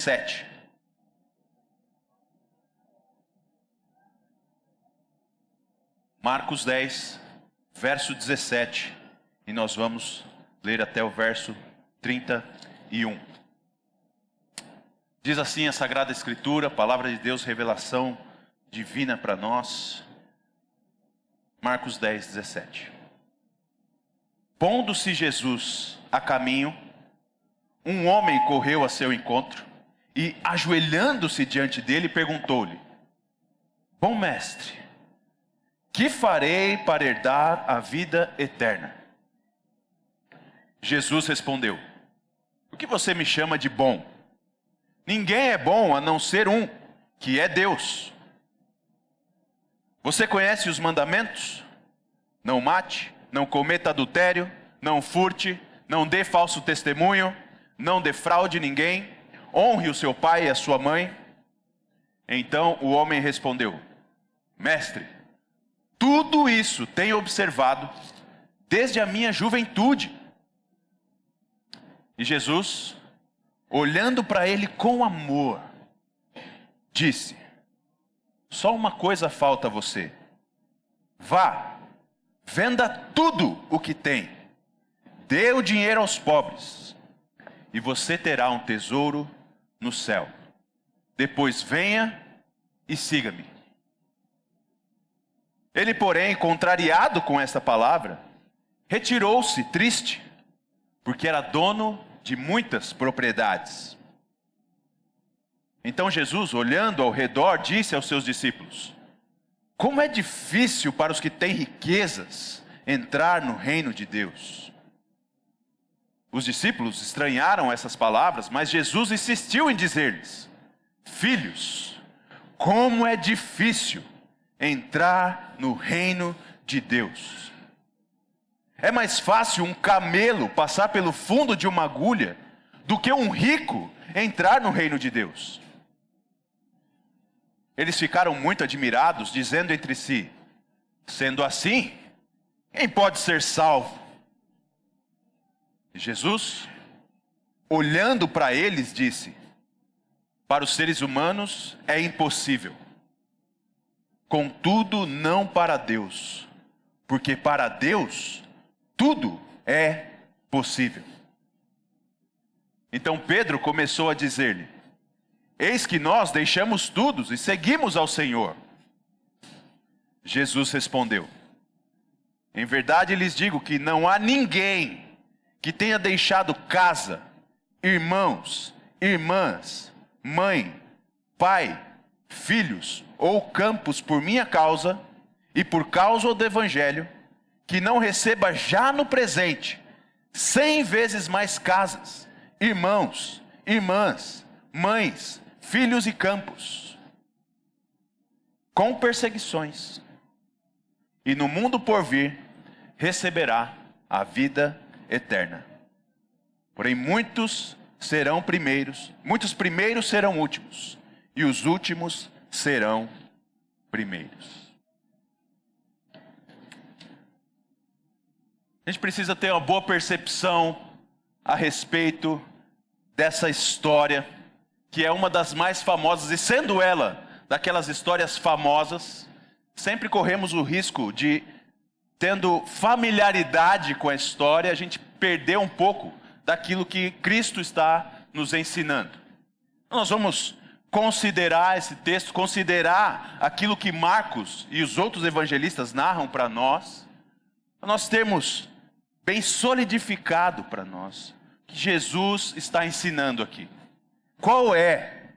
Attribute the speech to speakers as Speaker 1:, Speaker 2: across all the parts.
Speaker 1: 7. Marcos 10, verso 17. E nós vamos ler até o verso 31. Diz assim a Sagrada Escritura, palavra de Deus, revelação divina para nós. Marcos 10, 17. Pondo-se Jesus a caminho, um homem correu a seu encontro e, ajoelhando-se diante dele, perguntou-lhe: Bom mestre, que farei para herdar a vida eterna? Jesus respondeu: O que você me chama de bom? Ninguém é bom a não ser um, que é Deus. Você conhece os mandamentos? Não mate, não cometa adultério, não furte, não dê falso testemunho, não defraude ninguém, honre o seu pai e a sua mãe. Então o homem respondeu: Mestre, tudo isso tenho observado desde a minha juventude. E Jesus, olhando para ele com amor, disse: Só uma coisa falta a você. Vá, venda tudo o que tem, dê o dinheiro aos pobres, e você terá um tesouro no céu. Depois venha e siga-me. Ele, porém, contrariado com esta palavra, retirou-se triste, porque era dono de muitas propriedades. Então Jesus, olhando ao redor, disse aos seus discípulos: Como é difícil para os que têm riquezas entrar no reino de Deus. Os discípulos estranharam essas palavras, mas Jesus insistiu em dizer-lhes: Filhos, como é difícil entrar no reino de Deus. É mais fácil um camelo passar pelo fundo de uma agulha do que um rico entrar no reino de Deus. Eles ficaram muito admirados, dizendo entre si: Sendo assim, quem pode ser salvo? Jesus, olhando para eles, disse: Para os seres humanos é impossível, contudo não para Deus, porque para Deus tudo é possível. Então Pedro começou a dizer-lhe: Eis que nós deixamos tudo e seguimos ao Senhor. Jesus respondeu: Em verdade lhes digo que não há ninguém que tenha deixado casa, irmãos, irmãs, mãe, pai, filhos ou campos por minha causa e por causa do Evangelho, que não receba já no presente 100 vezes mais casas, irmãos, irmãs, mães, filhos e campos, com perseguições, e no mundo por vir receberá a vida eterna. Porém muitos serão primeiros, muitos primeiros serão últimos, e os últimos serão primeiros. A gente precisa ter uma boa percepção a respeito dessa história, que é uma das mais famosas, e sendo ela daquelas histórias famosas, sempre corremos o risco de, tendo familiaridade com a história, a gente perder um pouco daquilo que Cristo está nos ensinando. Nós vamos considerar esse texto, considerar aquilo que Marcos e os outros evangelistas narram para nós termos bem solidificado para nós o que Jesus está ensinando aqui. Qual é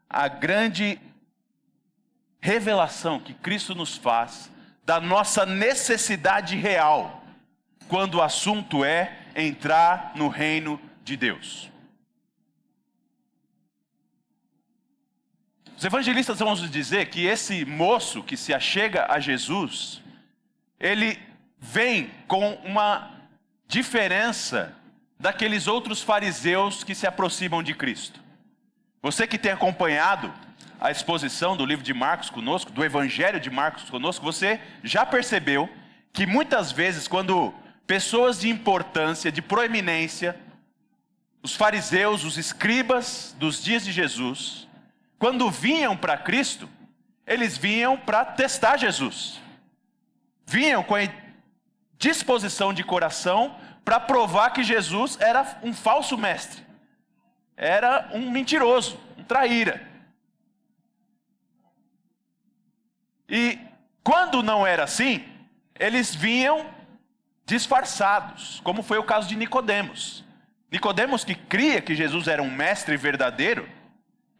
Speaker 1: a grande revelação que Cristo nos faz da nossa necessidade real quando o assunto é entrar no reino de Deus? Os evangelistas vão nos dizer que esse moço que se achega a Jesus, ele vem com uma diferença daqueles outros fariseus que se aproximam de Cristo. Você que tem acompanhado a exposição do livro de Marcos conosco, do Evangelho de Marcos conosco, você já percebeu que muitas vezes quando pessoas de importância, de proeminência, os fariseus, os escribas dos dias de Jesus, quando vinham para Cristo, eles vinham para testar Jesus. Vinham com a disposição de coração para provar que Jesus era um falso mestre. Era um mentiroso, um traíra. E quando não era assim, eles vinham disfarçados, como foi o caso de Nicodemos. Nicodemos, que cria que Jesus era um mestre verdadeiro,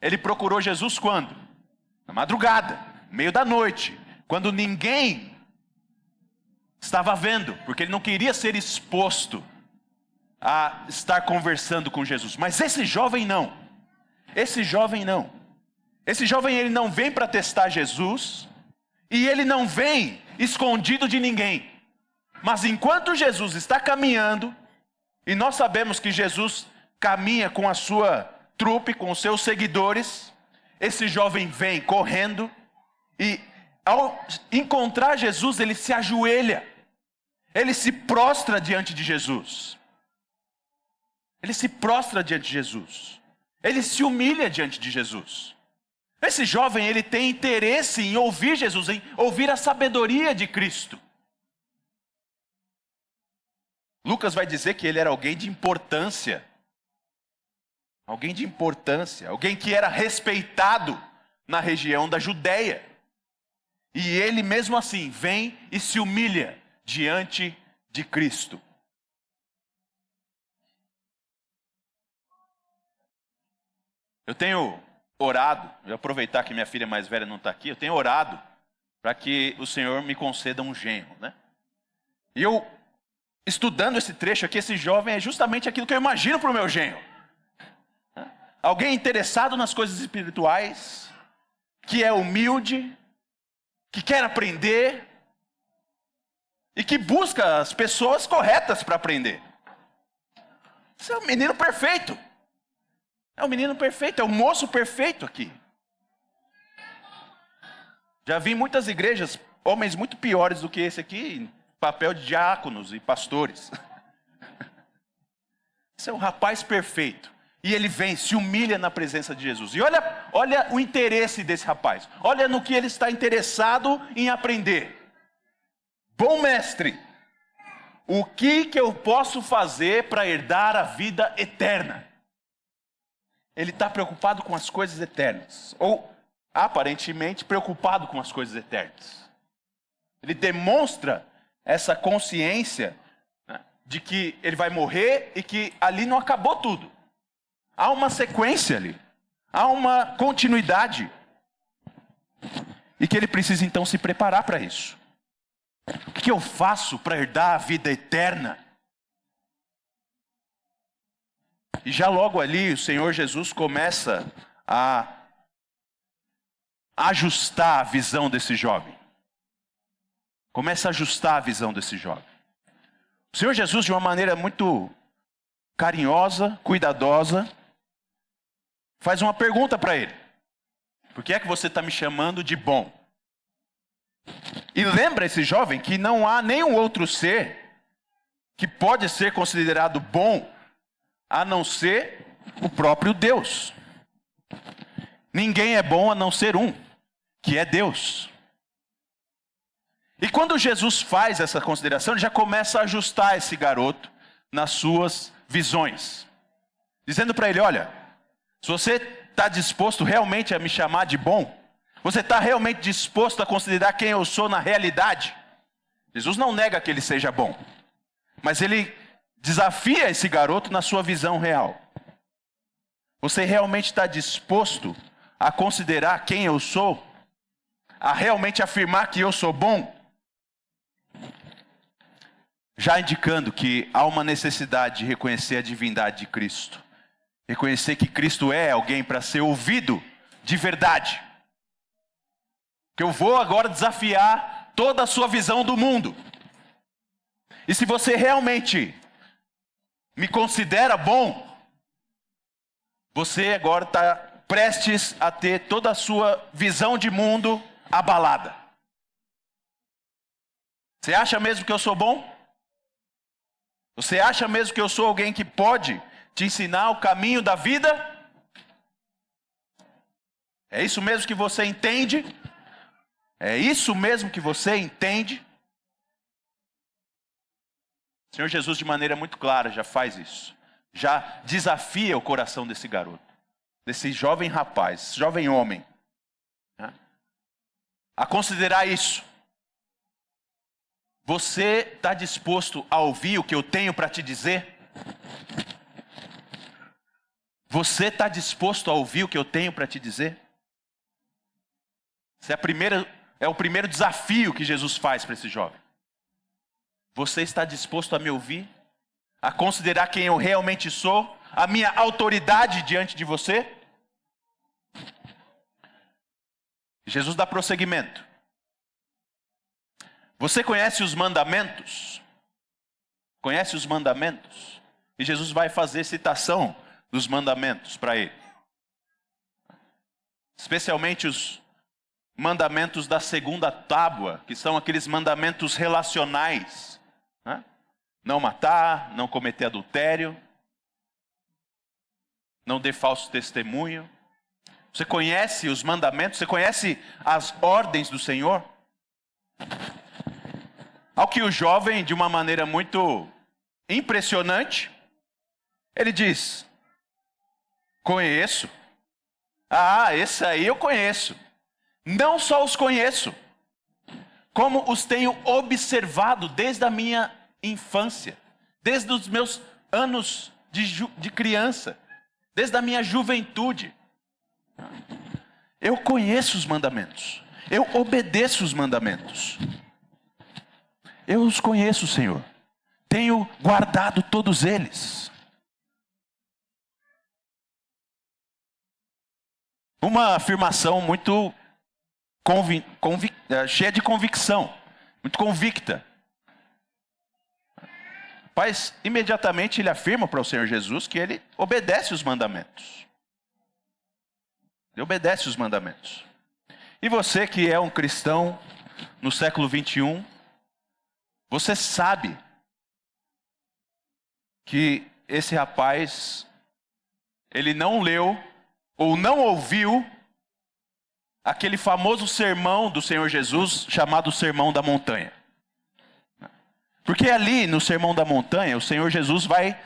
Speaker 1: ele procurou Jesus quando? Na madrugada, no meio da noite, quando ninguém estava vendo, porque ele não queria ser exposto a estar conversando com Jesus. Mas esse jovem não. Esse jovem não. Esse jovem, ele não vem para testar Jesus, e ele não vem escondido de ninguém. Mas enquanto Jesus está caminhando, e nós sabemos que Jesus caminha com a sua trupe, com os seus seguidores, esse jovem vem correndo, e ao encontrar Jesus, ele se ajoelha, ele se prostra diante de Jesus. Ele se prostra diante de Jesus. Ele se humilha diante de Jesus. Esse jovem, ele tem interesse em ouvir Jesus, em ouvir a sabedoria de Cristo. Lucas vai dizer que ele era alguém de importância. Alguém de importância. Alguém que era respeitado na região da Judéia. E ele mesmo assim vem e se humilha diante de Cristo. Eu tenho orado, vou aproveitar que minha filha mais velha não está aqui, eu tenho orado para que o Senhor me conceda um genro, né? E eu, estudando esse trecho aqui, esse jovem é justamente aquilo que eu imagino para o meu genro. Alguém interessado nas coisas espirituais, que é humilde, que quer aprender e que busca as pessoas corretas para aprender. Esse é o menino perfeito. É o menino perfeito, é o moço perfeito aqui. Já vi em muitas igrejas homens muito piores do que esse aqui, em papel de diáconos e pastores. Esse é um rapaz perfeito. E ele vem, se humilha na presença de Jesus. E olha o interesse desse rapaz. Olha no que ele está interessado em aprender. Bom mestre, o que eu posso fazer para herdar a vida eterna? Ele está preocupado com as coisas eternas. Ou, aparentemente, preocupado com as coisas eternas. Ele demonstra essa consciência, né, de que ele vai morrer e que ali não acabou tudo. Há uma sequência ali. Há uma continuidade. E que ele precisa então se preparar para isso. O que eu faço para herdar a vida eterna? E já logo ali o Senhor Jesus começa a ajustar a visão desse jovem. Começa a ajustar a visão desse jovem. O Senhor Jesus, de uma maneira muito carinhosa, cuidadosa, faz uma pergunta para ele. Por que é que você está me chamando de bom? E lembra esse jovem que não há nenhum outro ser que pode ser considerado bom a não ser o próprio Deus. Ninguém é bom a não ser um, que é Deus. E quando Jesus faz essa consideração, ele já começa a ajustar esse garoto nas suas visões. Dizendo para ele, olha, se você está disposto realmente a me chamar de bom, você está realmente disposto a considerar quem eu sou na realidade? Jesus não nega que ele seja bom, mas ele desafia esse garoto na sua visão real. Você realmente está disposto a considerar quem eu sou? A realmente afirmar que eu sou bom? Já indicando que há uma necessidade de reconhecer a divindade de Cristo. Reconhecer que Cristo é alguém para ser ouvido de verdade. Que eu vou agora desafiar toda a sua visão do mundo. E se você realmente me considera bom, você agora está prestes a ter toda a sua visão de mundo abalada. Você acha mesmo que eu sou bom? Você acha mesmo que eu sou alguém que pode te ensinar o caminho da vida? É isso mesmo que você entende? É isso mesmo que você entende? O Senhor Jesus, de maneira muito clara, já faz isso. Já desafia o coração desse garoto, desse jovem rapaz, jovem homem, né, a considerar isso. Você está disposto a ouvir o que eu tenho para te dizer? Você está disposto a ouvir o que eu tenho para te dizer? Esse é o primeiro desafio que Jesus faz para esse jovem. Você está disposto a me ouvir? A considerar quem eu realmente sou? A minha autoridade diante de você? Jesus dá prosseguimento. Você conhece os mandamentos? Conhece os mandamentos? E Jesus vai fazer citação dos mandamentos para ele. Especialmente os mandamentos da segunda tábua, que são aqueles mandamentos relacionais, né? Não matar, não cometer adultério, não dê falso testemunho. Você conhece os mandamentos? Você conhece as ordens do Senhor? Ao que o jovem, de uma maneira muito impressionante, ele diz: conheço. Ah, esse aí eu conheço. Não só os conheço, como os tenho observado desde a minha infância, desde os meus anos de criança, desde a minha juventude. Eu conheço os mandamentos, eu obedeço os mandamentos. Eu os conheço, Senhor. Tenho guardado todos eles. Uma afirmação muito cheia de convicção, muito convicta. Mas imediatamente ele afirma para o Senhor Jesus que ele obedece os mandamentos. Ele obedece os mandamentos. E você que é um cristão no século 21, você sabe que esse rapaz, ele não leu ou não ouviu aquele famoso sermão do Senhor Jesus, chamado Sermão da Montanha. Porque ali no Sermão da Montanha, o Senhor Jesus vai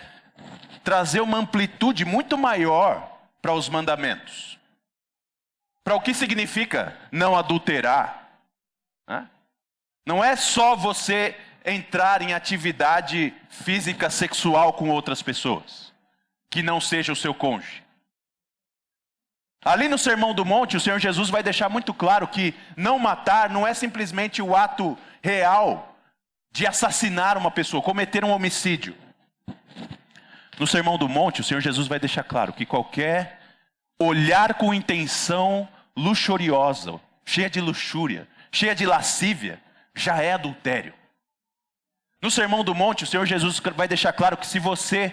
Speaker 1: trazer uma amplitude muito maior para os mandamentos. Para o que significa não adulterar. Não é só você entrar em atividade física sexual com outras pessoas, que não seja o seu cônjuge. Ali no Sermão do Monte, o Senhor Jesus vai deixar muito claro que não matar não é simplesmente o ato real de assassinar uma pessoa, cometer um homicídio. No Sermão do Monte, o Senhor Jesus vai deixar claro que qualquer olhar com intenção luxuriosa, cheia de luxúria, cheia de lascívia, já é adultério. No Sermão do Monte, o Senhor Jesus vai deixar claro que se você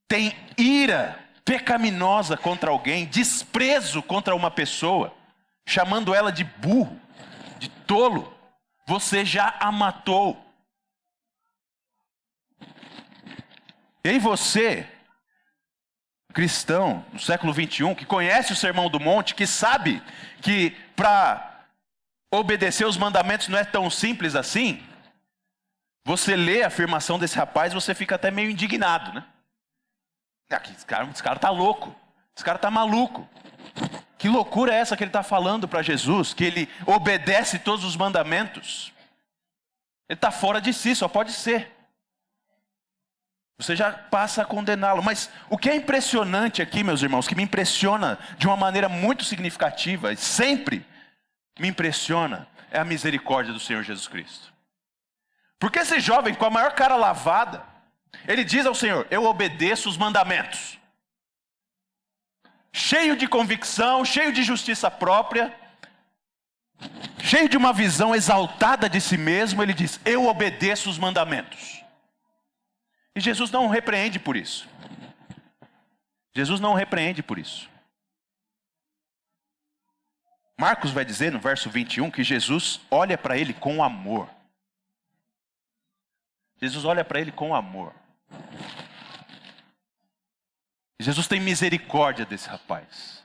Speaker 1: tem ira pecaminosa contra alguém, desprezo contra uma pessoa, chamando ela de burro, de tolo, você já a matou. E aí você, cristão no século 21, que conhece o Sermão do Monte, que sabe que para obedecer os mandamentos não é tão simples assim, você lê a afirmação desse rapaz, você fica até meio indignado, né? Esse cara tá louco, esse cara tá maluco. Que loucura é essa que ele está falando para Jesus, que ele obedece todos os mandamentos? Ele está fora de si, só pode ser. Você já passa a condená-lo. Mas o que é impressionante aqui, meus irmãos, que me impressiona de uma maneira muito significativa, e sempre me impressiona, é a misericórdia do Senhor Jesus Cristo. Porque esse jovem com a maior cara lavada, ele diz ao Senhor: eu obedeço os mandamentos. Cheio de convicção, cheio de justiça própria, cheio de uma visão exaltada de si mesmo, ele diz: eu obedeço os mandamentos. E Jesus não o repreende por isso. Jesus não o repreende por isso. Marcos vai dizer no verso 21 que Jesus olha para ele com amor. Jesus olha para ele com amor. Jesus tem misericórdia desse rapaz.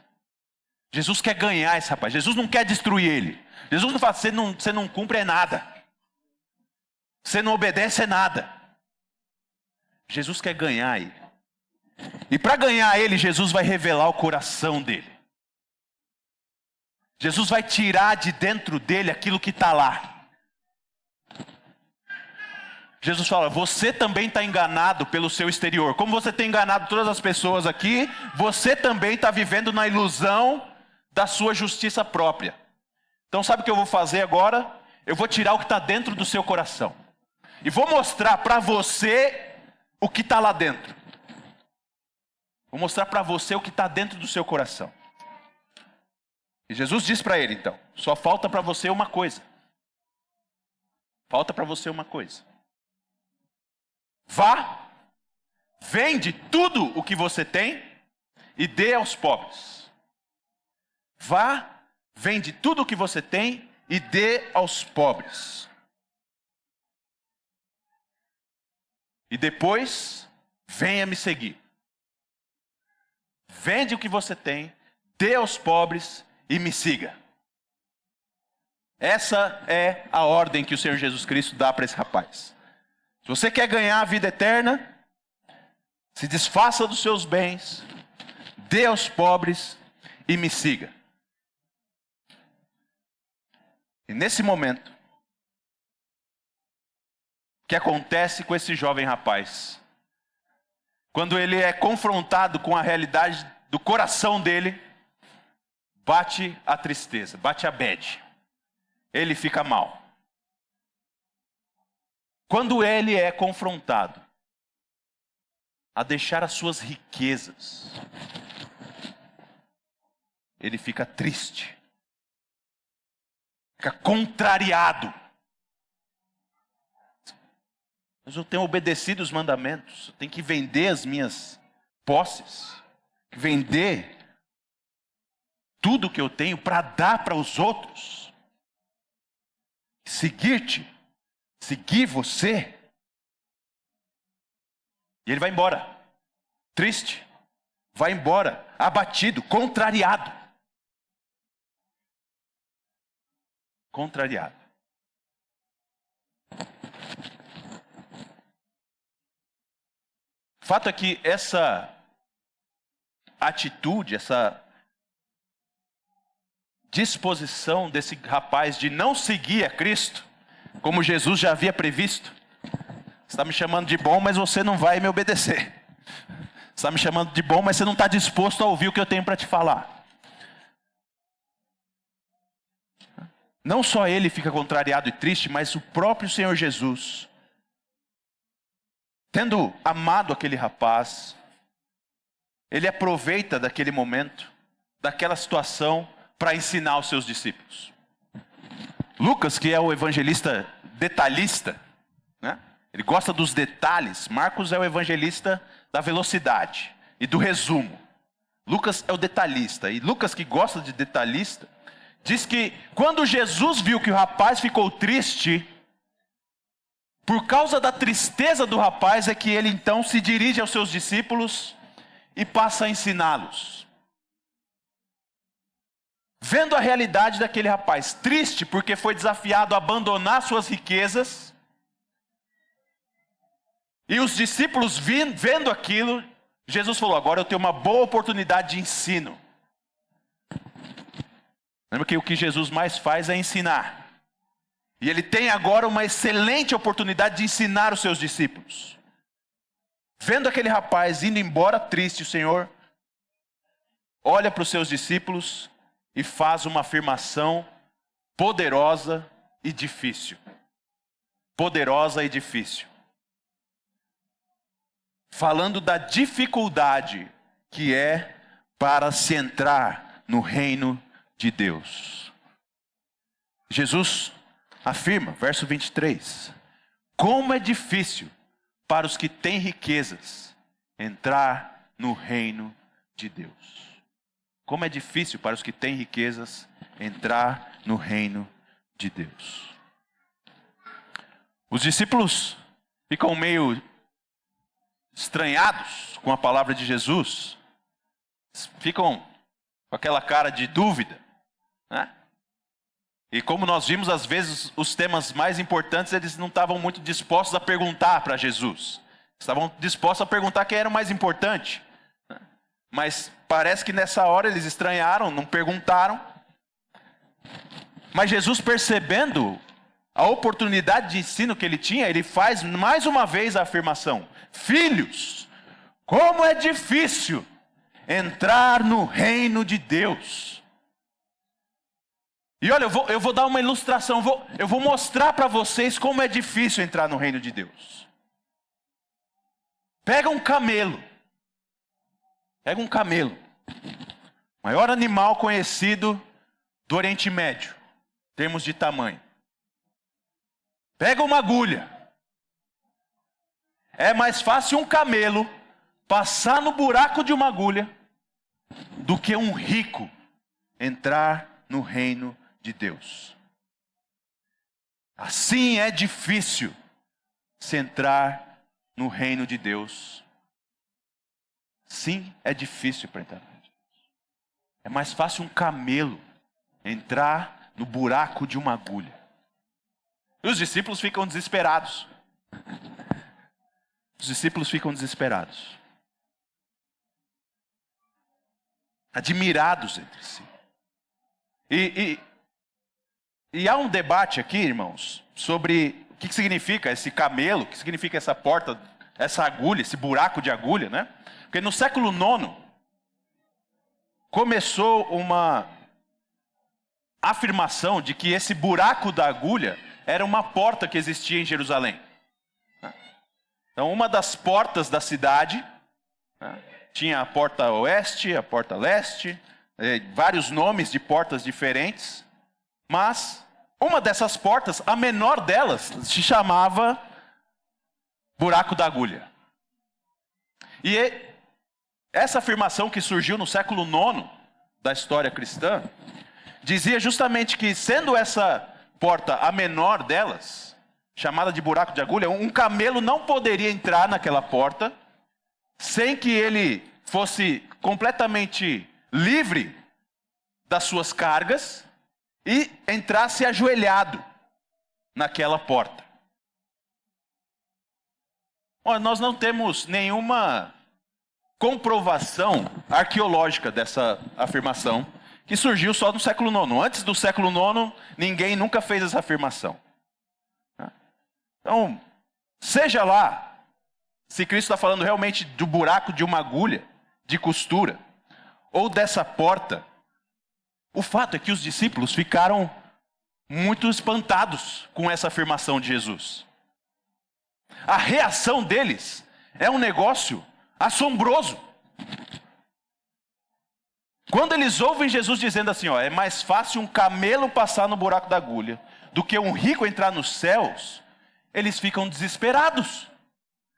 Speaker 1: Jesus quer ganhar esse rapaz. Jesus não quer destruir ele. Jesus não fala, você não cumpre é nada. Você não obedece é nada. Jesus quer ganhar ele. E para ganhar ele, Jesus vai revelar o coração dele. Jesus vai tirar de dentro dele aquilo que está lá. Jesus fala, você também está enganado pelo seu exterior. Como você tem enganado todas as pessoas aqui, você também está vivendo na ilusão da sua justiça própria. Então sabe o que eu vou fazer agora? Eu vou tirar o que está dentro do seu coração. E vou mostrar para você o que está lá dentro. Vou mostrar para você o que está dentro do seu coração. E Jesus diz para ele então, só falta para você uma coisa. Falta para você uma coisa. Vá, vende tudo o que você tem e dê aos pobres. Vá, vende tudo o que você tem e dê aos pobres. E depois, venha me seguir. Vende o que você tem, dê aos pobres e me siga. Essa é a ordem que o Senhor Jesus Cristo dá para esse rapaz. Se você quer ganhar a vida eterna, se desfaça dos seus bens, dê aos pobres e me siga. E nesse momento, o que acontece com esse jovem rapaz? Quando ele é confrontado com a realidade do coração dele, bate a tristeza, bate a bad. Ele fica mal. Quando ele é confrontado a deixar as suas riquezas, ele fica triste, fica contrariado. Mas eu tenho obedecido os mandamentos, eu tenho que vender as minhas posses, vender tudo que eu tenho para dar para os outros, seguir-te, seguir você. E ele vai embora, triste, vai embora, abatido, contrariado. Contrariado. O fato é que essa atitude, essa disposição desse rapaz de não seguir a Cristo, como Jesus já havia previsto. Você está me chamando de bom, mas você não vai me obedecer. Você está me chamando de bom, mas você não está disposto a ouvir o que eu tenho para te falar. Não só ele fica contrariado e triste, mas o próprio Senhor Jesus, tendo amado aquele rapaz, ele aproveita daquele momento, daquela situação, para ensinar os seus discípulos. Lucas, que é o evangelista detalhista, né? Ele gosta dos detalhes. Marcos é o evangelista da velocidade e do resumo. Lucas é o detalhista. E Lucas, que gosta de detalhista, diz que quando Jesus viu que o rapaz ficou triste, por causa da tristeza do rapaz, é que ele então se dirige aos seus discípulos e passa a ensiná-los. Vendo a realidade daquele rapaz, triste porque foi desafiado a abandonar suas riquezas, e os discípulos vendo aquilo, Jesus falou, agora eu tenho uma boa oportunidade de ensino. Lembra que o que Jesus mais faz é ensinar. E ele tem agora uma excelente oportunidade de ensinar os seus discípulos. Vendo aquele rapaz indo embora triste, o Senhor olha para os seus discípulos e faz uma afirmação poderosa e difícil. Poderosa e difícil. Falando da dificuldade que é para se entrar no reino de Deus. Jesus afirma, verso 23, como é difícil para os que têm riquezas entrar no reino de Deus. Como é difícil para os que têm riquezas entrar no reino de Deus. Os discípulos ficam meio estranhados com a palavra de Jesus, ficam com aquela cara de dúvida, né? E como nós vimos, às vezes, os temas mais importantes, eles não estavam muito dispostos a perguntar para Jesus. Estavam dispostos a perguntar quem era o mais importante. Mas parece que nessa hora eles estranharam, não perguntaram. Mas Jesus, percebendo a oportunidade de ensino que ele tinha, ele faz mais uma vez a afirmação: filhos, como é difícil entrar no reino de Deus. E olha, eu vou dar uma ilustração, eu vou mostrar para vocês como é difícil entrar no reino de Deus. Pega um camelo. Maior animal conhecido do Oriente Médio, em termos de tamanho. Pega uma agulha. É mais fácil um camelo passar no buraco de uma agulha do que um rico entrar no reino de Deus. Assim é difícil se entrar no reino de Deus. Sim, é difícil para entrar no reino de Deus. É mais fácil um camelo entrar no buraco de uma agulha. E os discípulos ficam desesperados. Os discípulos ficam desesperados. Admirados entre si. E há um debate aqui, irmãos, sobre o que significa esse camelo, o que significa essa porta, essa agulha, esse buraco de agulha, né? Porque no século IX, começou uma afirmação de que esse buraco da agulha era uma porta que existia em Jerusalém. Então, uma das portas da cidade, tinha a porta oeste, a porta leste, vários nomes de portas diferentes, mas uma dessas portas, a menor delas, se chamava buraco da agulha. E essa afirmação que surgiu no século IX da história cristã, dizia justamente que, sendo essa porta a menor delas, chamada de buraco de agulha, um camelo não poderia entrar naquela porta sem que ele fosse completamente livre das suas cargas e entrasse ajoelhado naquela porta. Olha, nós não temos nenhuma comprovação arqueológica dessa afirmação, que surgiu só no século IX. Antes do século IX, ninguém nunca fez essa afirmação. Então, seja lá se Cristo está falando realmente do buraco de uma agulha, de costura, ou dessa porta, o fato é que os discípulos ficaram muito espantados com essa afirmação de Jesus. A reação deles é um negócio assombroso. Quando eles ouvem Jesus dizendo assim, é mais fácil um camelo passar no buraco da agulha do que um rico entrar nos céus, eles ficam desesperados.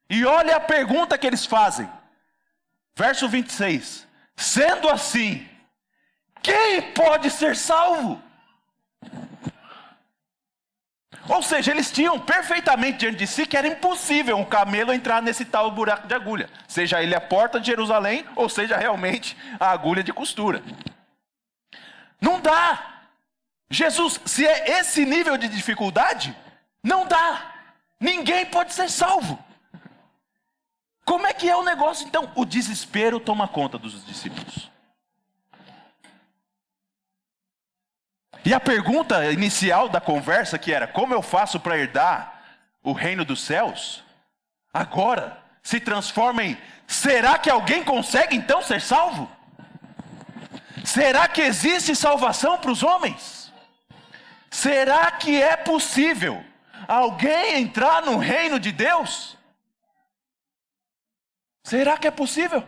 Speaker 1: E olha a pergunta que eles fazem. Verso 26. Sendo assim, quem pode ser salvo? Ou seja, eles tinham perfeitamente diante de si que era impossível um camelo entrar nesse tal buraco de agulha. Seja ele a porta de Jerusalém, ou seja realmente a agulha de costura. Não dá. Jesus, se é esse nível de dificuldade, não dá. Ninguém pode ser salvo. Como é que é o negócio? Então, o desespero toma conta dos discípulos. E a pergunta inicial da conversa, que era: como eu faço para herdar o reino dos céus? Agora se transforma em: será que alguém consegue então ser salvo? Será que existe salvação para os homens? Será que é possível alguém entrar no reino de Deus? Será que é possível?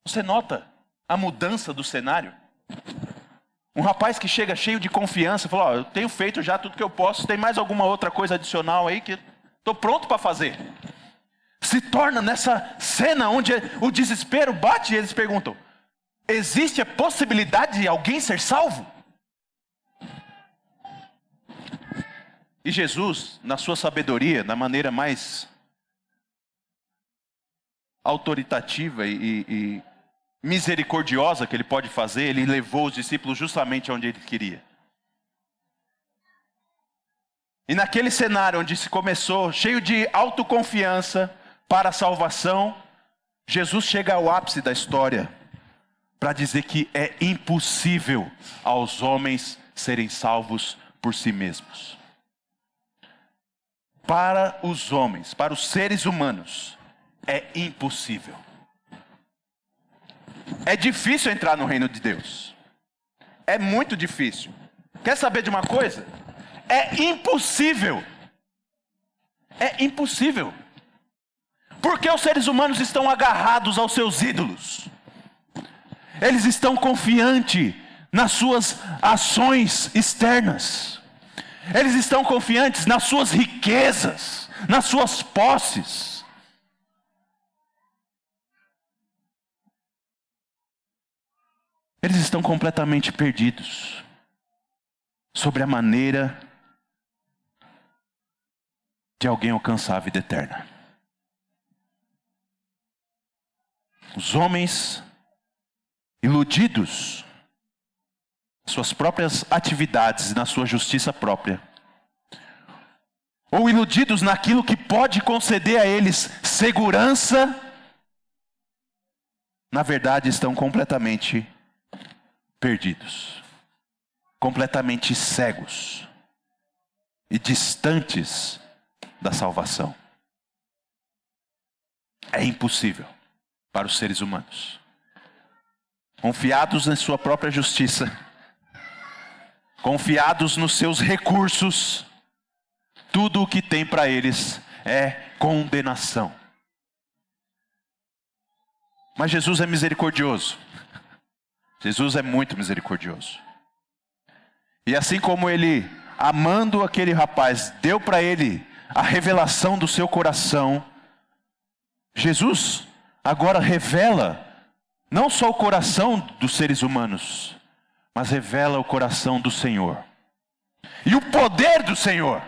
Speaker 1: Você nota a mudança do cenário? Um rapaz que chega cheio de confiança, fala: eu tenho feito já tudo que eu posso, tem mais alguma outra coisa adicional aí que estou pronto para fazer. Se torna nessa cena onde o desespero bate e eles perguntam: existe a possibilidade de alguém ser salvo? E Jesus, na sua sabedoria, na maneira mais autoritativa e misericordiosa que ele pode fazer, ele levou os discípulos justamente onde ele queria. E naquele cenário onde se começou, cheio de autoconfiança para a salvação, Jesus chega ao ápice da história para dizer que é impossível aos homens serem salvos por si mesmos. Para os homens, para os seres humanos, é impossível. É difícil entrar no reino de Deus. É muito difícil. Quer saber de uma coisa? É impossível. É impossível. Porque os seres humanos estão agarrados aos seus ídolos. Eles estão confiantes nas suas ações externas. Eles estão confiantes nas suas riquezas, nas suas posses. Eles estão completamente perdidos sobre a maneira de alguém alcançar a vida eterna. Os homens iludidos nas suas próprias atividades e na sua justiça própria, ou iludidos naquilo que pode conceder a eles segurança, na verdade estão completamente perdidos, completamente cegos e distantes da salvação. É impossível para os seres humanos, confiados em sua própria justiça, confiados nos seus recursos, tudo o que tem para eles é condenação. Mas Jesus é misericordioso. Jesus é muito misericordioso. E assim como ele, amando aquele rapaz, deu para ele a revelação do seu coração, Jesus agora revela não só o coração dos seres humanos, mas revela o coração do Senhor. E o poder do Senhor.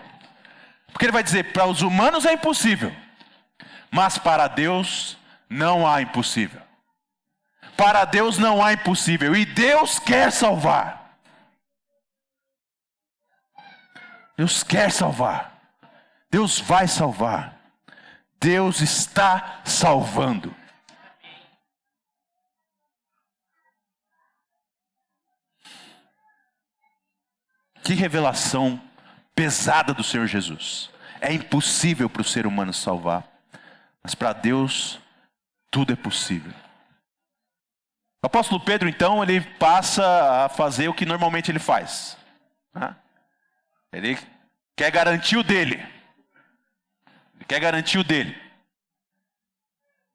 Speaker 1: Porque ele vai dizer, para os humanos é impossível, mas para Deus não há impossível. Para Deus não há impossível. E Deus quer salvar. Deus quer salvar. Deus vai salvar. Deus está salvando. Que revelação pesada do Senhor Jesus. É impossível para o ser humano salvar, mas para Deus tudo é possível. O apóstolo Pedro, então, ele passa a fazer o que normalmente ele faz. Ele quer garantir o dele. Ele quer garantir o dele.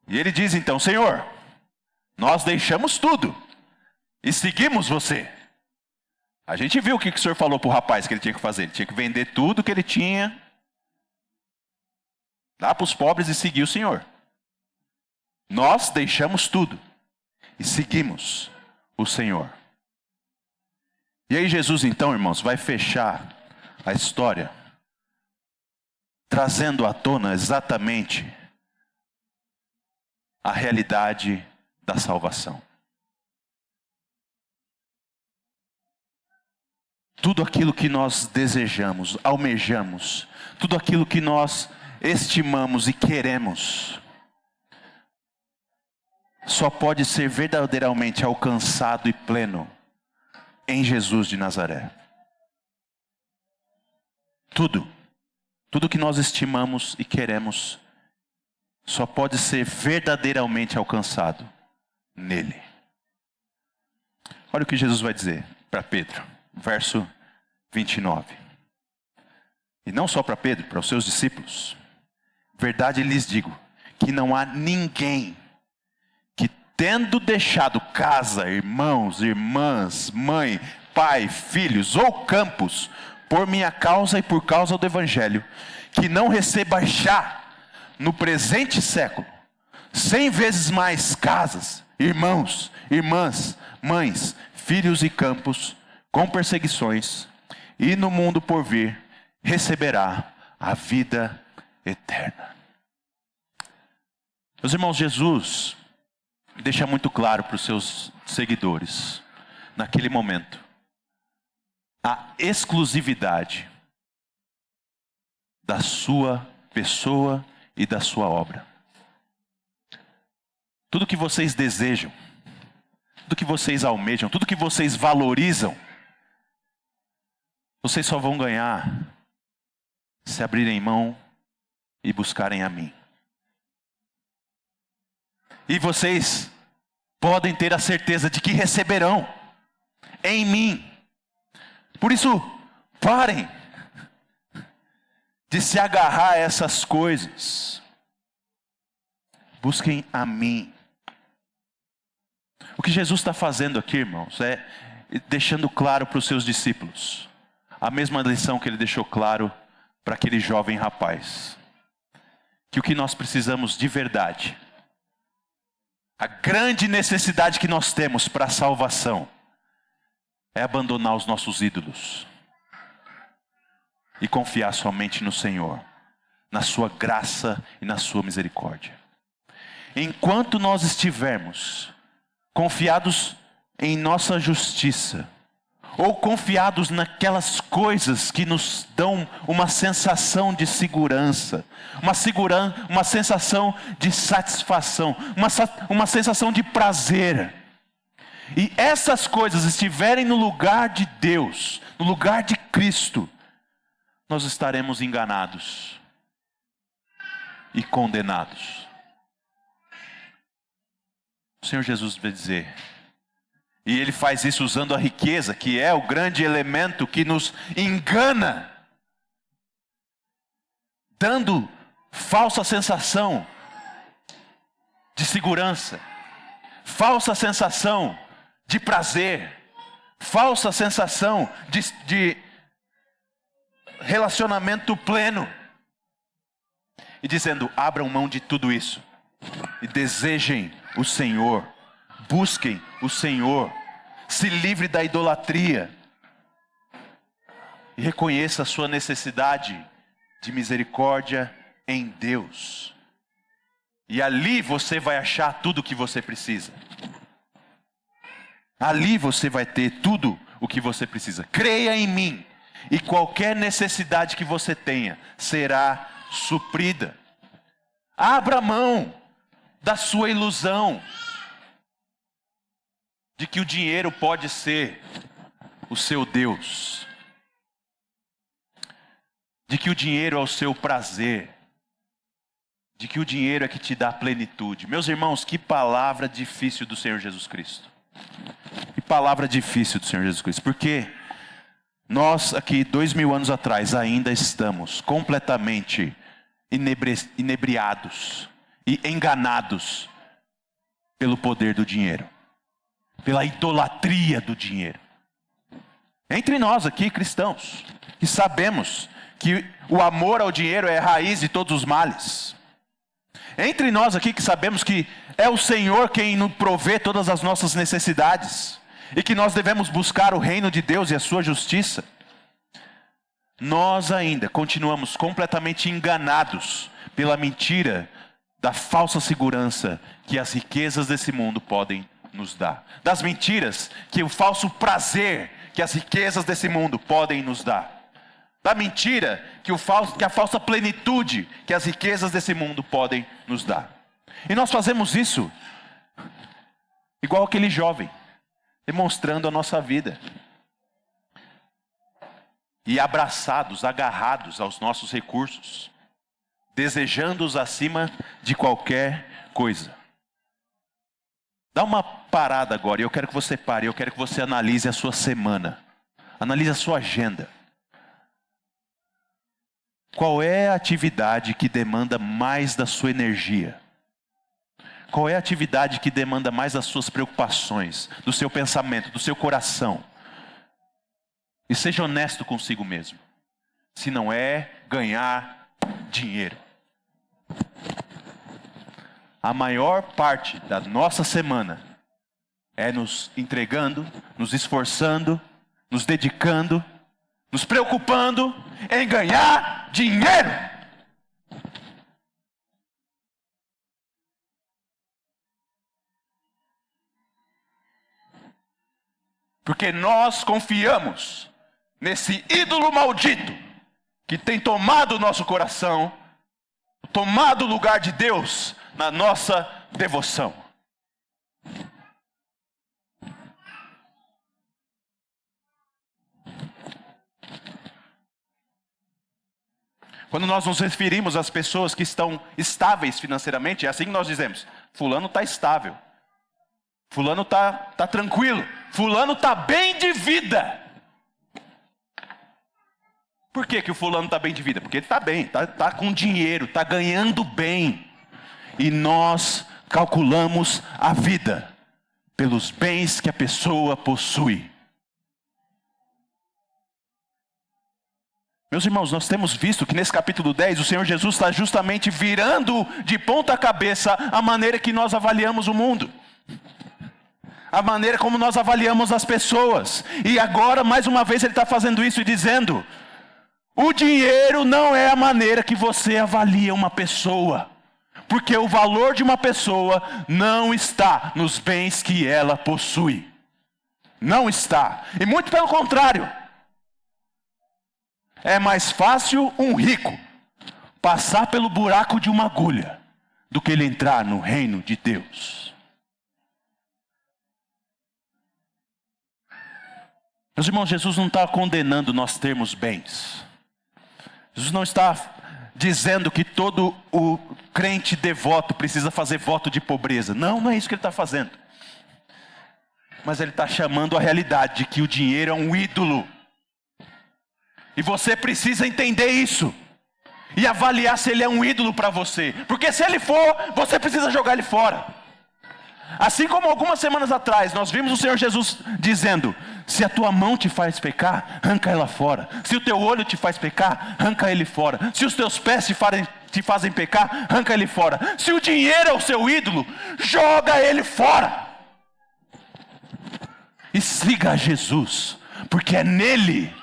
Speaker 1: E ele diz então, Senhor, nós deixamos tudo e seguimos você. A gente viu o que o Senhor falou para o rapaz que ele tinha que fazer. Ele tinha que vender tudo que ele tinha, dar para os pobres e seguir o Senhor. Nós deixamos tudo e seguimos o Senhor. E aí Jesus então, irmãos, vai fechar a história, trazendo à tona exatamente a realidade da salvação. Tudo aquilo que nós desejamos, almejamos, tudo aquilo que nós estimamos e queremos, só pode ser verdadeiramente alcançado e pleno em Jesus de Nazaré. Tudo que nós estimamos e queremos, só pode ser verdadeiramente alcançado nele. Olha o que Jesus vai dizer para Pedro, verso 29. E não só para Pedro, para os seus discípulos. Verdade lhes digo, que não há ninguém que, tendo deixado casa, irmãos, irmãs, mãe, pai, filhos ou campos, por minha causa e por causa do Evangelho, que não receba já, no presente século, 100 vezes mais casas, irmãos, irmãs, mães, filhos e campos, com perseguições, e no mundo por vir, receberá a vida eterna. Meus irmãos, Jesus deixa muito claro para os seus seguidores, naquele momento, a exclusividade da sua pessoa e da sua obra. Tudo que vocês desejam, tudo que vocês almejam, tudo que vocês valorizam, vocês só vão ganhar se abrirem mão e buscarem a mim. E vocês podem ter a certeza de que receberão em mim. Por isso, parem de se agarrar a essas coisas. Busquem a mim. O que Jesus está fazendo aqui, irmãos, é deixando claro para os seus discípulos a mesma lição que ele deixou claro para aquele jovem rapaz. Que o que nós precisamos de verdade, a grande necessidade que nós temos para a salvação, é abandonar os nossos ídolos e confiar somente no Senhor, na sua graça e na sua misericórdia. Enquanto nós estivermos confiados em nossa justiça, ou confiados naquelas coisas que nos dão uma sensação de segurança, uma sensação de satisfação, uma sensação de prazer, e essas coisas estiverem no lugar de Deus, no lugar de Cristo, nós estaremos enganados e condenados. O Senhor Jesus vai dizer, e Ele faz isso usando a riqueza, que é o grande elemento que nos engana, dando falsa sensação de segurança, falsa sensação de prazer, falsa sensação de relacionamento pleno. E dizendo, abram mão de tudo isso e desejem o Senhor, busquem o Senhor, se livre da idolatria e reconheça a sua necessidade de misericórdia em Deus. E ali você vai achar tudo o que você precisa. Ali você vai ter tudo o que você precisa. Creia em mim e qualquer necessidade que você tenha será suprida. Abra mão da sua ilusão de que o dinheiro pode ser o seu Deus, de que o dinheiro é o seu prazer, de que o dinheiro é que te dá plenitude. Meus irmãos, que palavra difícil do Senhor Jesus Cristo. Que palavra difícil do Senhor Jesus Cristo. Porque nós aqui 2000 anos atrás ainda estamos completamente inebriados e enganados pelo poder do dinheiro, pela idolatria do dinheiro. Entre nós aqui, cristãos, que sabemos que o amor ao dinheiro é a raiz de todos os males. Entre nós aqui que sabemos que é o Senhor quem nos provê todas as nossas necessidades, e que nós devemos buscar o reino de Deus e a sua justiça, nós ainda continuamos completamente enganados pela mentira da falsa segurança que as riquezas desse mundo podem nos dar, das mentiras que o falso prazer que as riquezas desse mundo podem nos dar, da mentira que a falsa plenitude que as riquezas desse mundo podem nos dar. E nós fazemos isso igual aquele jovem, demonstrando a nossa vida e abraçados, agarrados aos nossos recursos, desejando-os acima de qualquer coisa. Dá uma parada agora, e eu quero que você pare, eu quero que você analise a sua semana, analise a sua agenda. Qual é a atividade que demanda mais da sua energia? Qual é a atividade que demanda mais das suas preocupações, do seu pensamento, do seu coração? E seja honesto consigo mesmo. Se não é ganhar dinheiro. A maior parte da nossa semana é nos entregando, nos esforçando, nos dedicando, nos preocupando em ganhar dinheiro. Porque nós confiamos nesse ídolo maldito que tem tomado o nosso coração, tomado o lugar de Deus na nossa devoção. Quando nós nos referimos às pessoas que estão estáveis financeiramente, é assim que nós dizemos: fulano está estável, fulano está tranquilo, fulano está bem de vida. Por que o fulano está bem de vida? Porque ele está bem, está com dinheiro, está ganhando bem. E nós calculamos a vida pelos bens que a pessoa possui. Meus irmãos, nós temos visto que nesse capítulo 10, o Senhor Jesus está justamente virando de ponta cabeça a maneira que nós avaliamos o mundo. A maneira como nós avaliamos as pessoas. E agora, mais uma vez, Ele está fazendo isso e dizendo: o dinheiro não é a maneira que você avalia uma pessoa. Porque o valor de uma pessoa não está nos bens que ela possui. Não está. E muito pelo contrário. É mais fácil um rico passar pelo buraco de uma agulha do que ele entrar no reino de Deus. Meus irmãos, Jesus não está condenando nós termos bens. Jesus não está dizendo que todo o crente devoto precisa fazer voto de pobreza. Não, não é isso que ele está fazendo. Mas ele está chamando a realidade de que o dinheiro é um ídolo. E você precisa entender isso. E avaliar se ele é um ídolo para você. Porque se ele for, você precisa jogar ele fora. Assim como algumas semanas atrás, nós vimos o Senhor Jesus dizendo: se a tua mão te faz pecar, arranca ela fora. Se o teu olho te faz pecar, arranca ele fora. Se os teus pés te fazem pecar, arranca ele fora. Se o dinheiro é o seu ídolo, joga ele fora. E siga a Jesus, porque é nele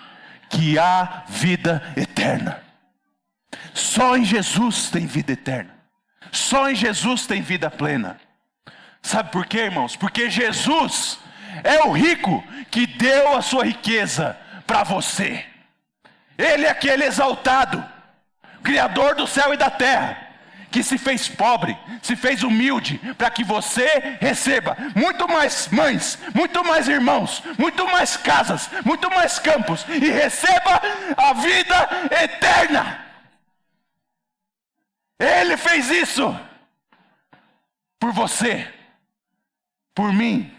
Speaker 1: que há vida eterna. Só em Jesus tem vida eterna. Só em Jesus tem vida plena. Sabe por quê, irmãos? Porque Jesus é o rico que deu a sua riqueza para você. Ele é aquele exaltado, Criador do céu e da terra, que se fez pobre, se fez humilde, para que você receba muito mais mães, muito mais irmãos, muito mais casas, muito mais campos, e receba a vida eterna. Ele fez isso por você, por mim.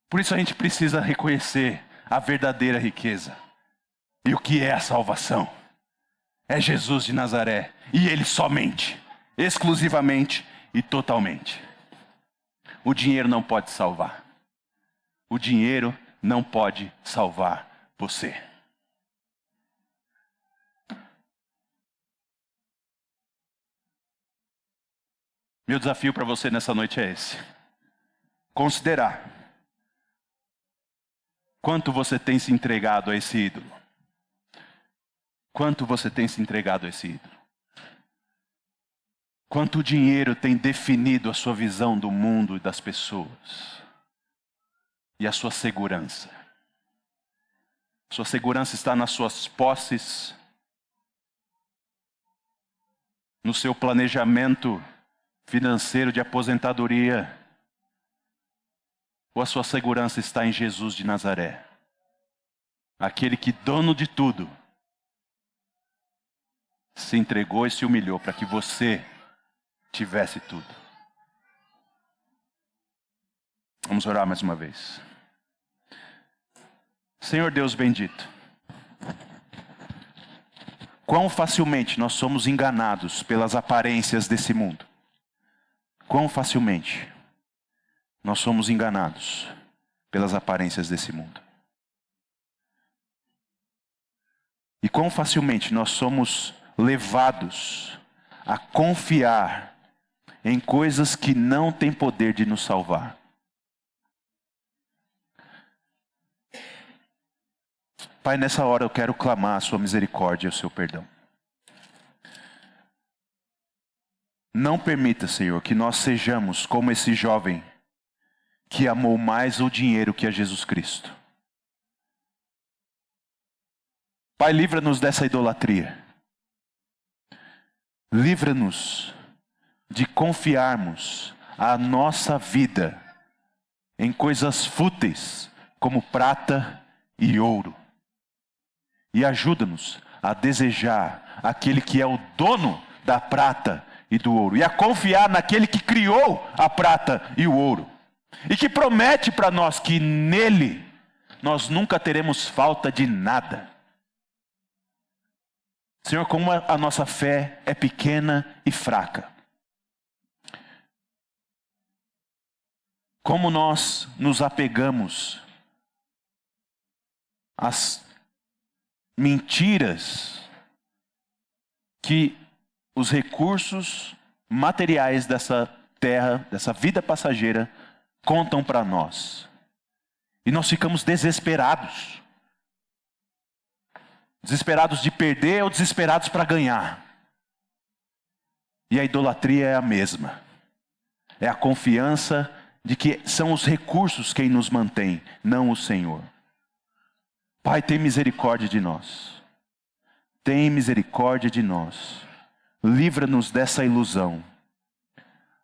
Speaker 1: Por isso a gente precisa reconhecer a verdadeira riqueza. E o que é a salvação? É Jesus de Nazaré. E Ele somente, exclusivamente e totalmente. O dinheiro não pode salvar. O dinheiro não pode salvar você. Meu desafio para você nessa noite é esse: considerar quanto você tem se entregado a esse ídolo. Quanto você tem se entregado a esse ídolo? Quanto o dinheiro tem definido a sua visão do mundo e das pessoas? E a sua segurança? Sua segurança está nas suas posses, no seu planejamento financeiro de aposentadoria, ou a sua segurança está em Jesus de Nazaré, aquele que, dono de tudo, se entregou e se humilhou para que você tivesse tudo. Vamos orar mais uma vez. Senhor Deus bendito, quão facilmente nós somos enganados pelas aparências desse mundo. Quão facilmente nós somos enganados pelas aparências desse mundo. E quão facilmente nós somos levados a confiar em coisas que não têm poder de nos salvar. Pai, nessa hora eu quero clamar a sua misericórdia e o seu perdão. Não permita, Senhor, que nós sejamos como esse jovem que amou mais o dinheiro que a Jesus Cristo. Pai, livra-nos dessa idolatria. Livra-nos de confiarmos a nossa vida em coisas fúteis, como prata e ouro. E ajuda-nos a desejar aquele que é o dono da prata e do ouro. E a confiar naquele que criou a prata e o ouro. E que promete para nós que nele nós nunca teremos falta de nada. Senhor, como a nossa fé é pequena e fraca. Como nós nos apegamos às mentiras que os recursos materiais dessa terra, dessa vida passageira, contam para nós. E nós ficamos desesperados. Desesperados de perder ou desesperados para ganhar. E a idolatria é a mesma. É a confiança de que são os recursos quem nos mantém, não o Senhor. Pai, tem misericórdia de nós. Tem misericórdia de nós. Livra-nos dessa ilusão.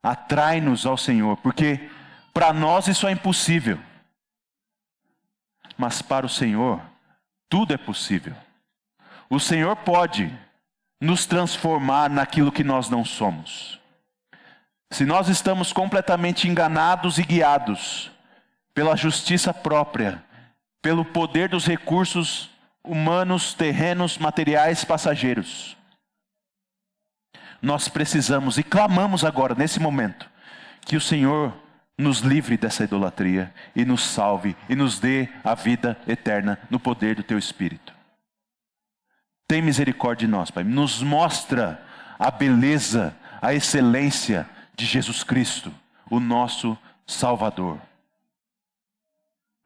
Speaker 1: Atrai-nos ao Senhor, porque para nós isso é impossível. Mas para o Senhor, tudo é possível. O Senhor pode nos transformar naquilo que nós não somos. Se nós estamos completamente enganados e guiados pela justiça própria, pelo poder dos recursos humanos, terrenos, materiais, passageiros, nós precisamos e clamamos agora, nesse momento, que o Senhor nos livre dessa idolatria e nos salve e nos dê a vida eterna no poder do Teu Espírito. Tem misericórdia de nós, Pai. Nos mostra a beleza, a excelência de Jesus Cristo, o nosso Salvador.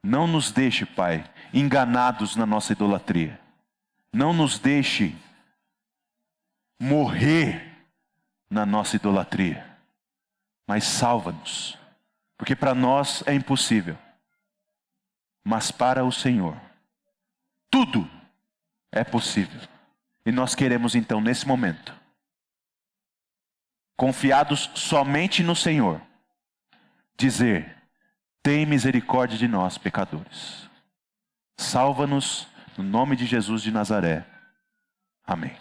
Speaker 1: Não nos deixe, Pai, enganados na nossa idolatria. Não nos deixe morrer na nossa idolatria. Mas salva-nos, porque para nós é impossível. Mas para o Senhor, tudo é possível. E nós queremos então, nesse momento, confiados somente no Senhor, dizer: tem misericórdia de nós, pecadores. Salva-nos no nome de Jesus de Nazaré. Amém.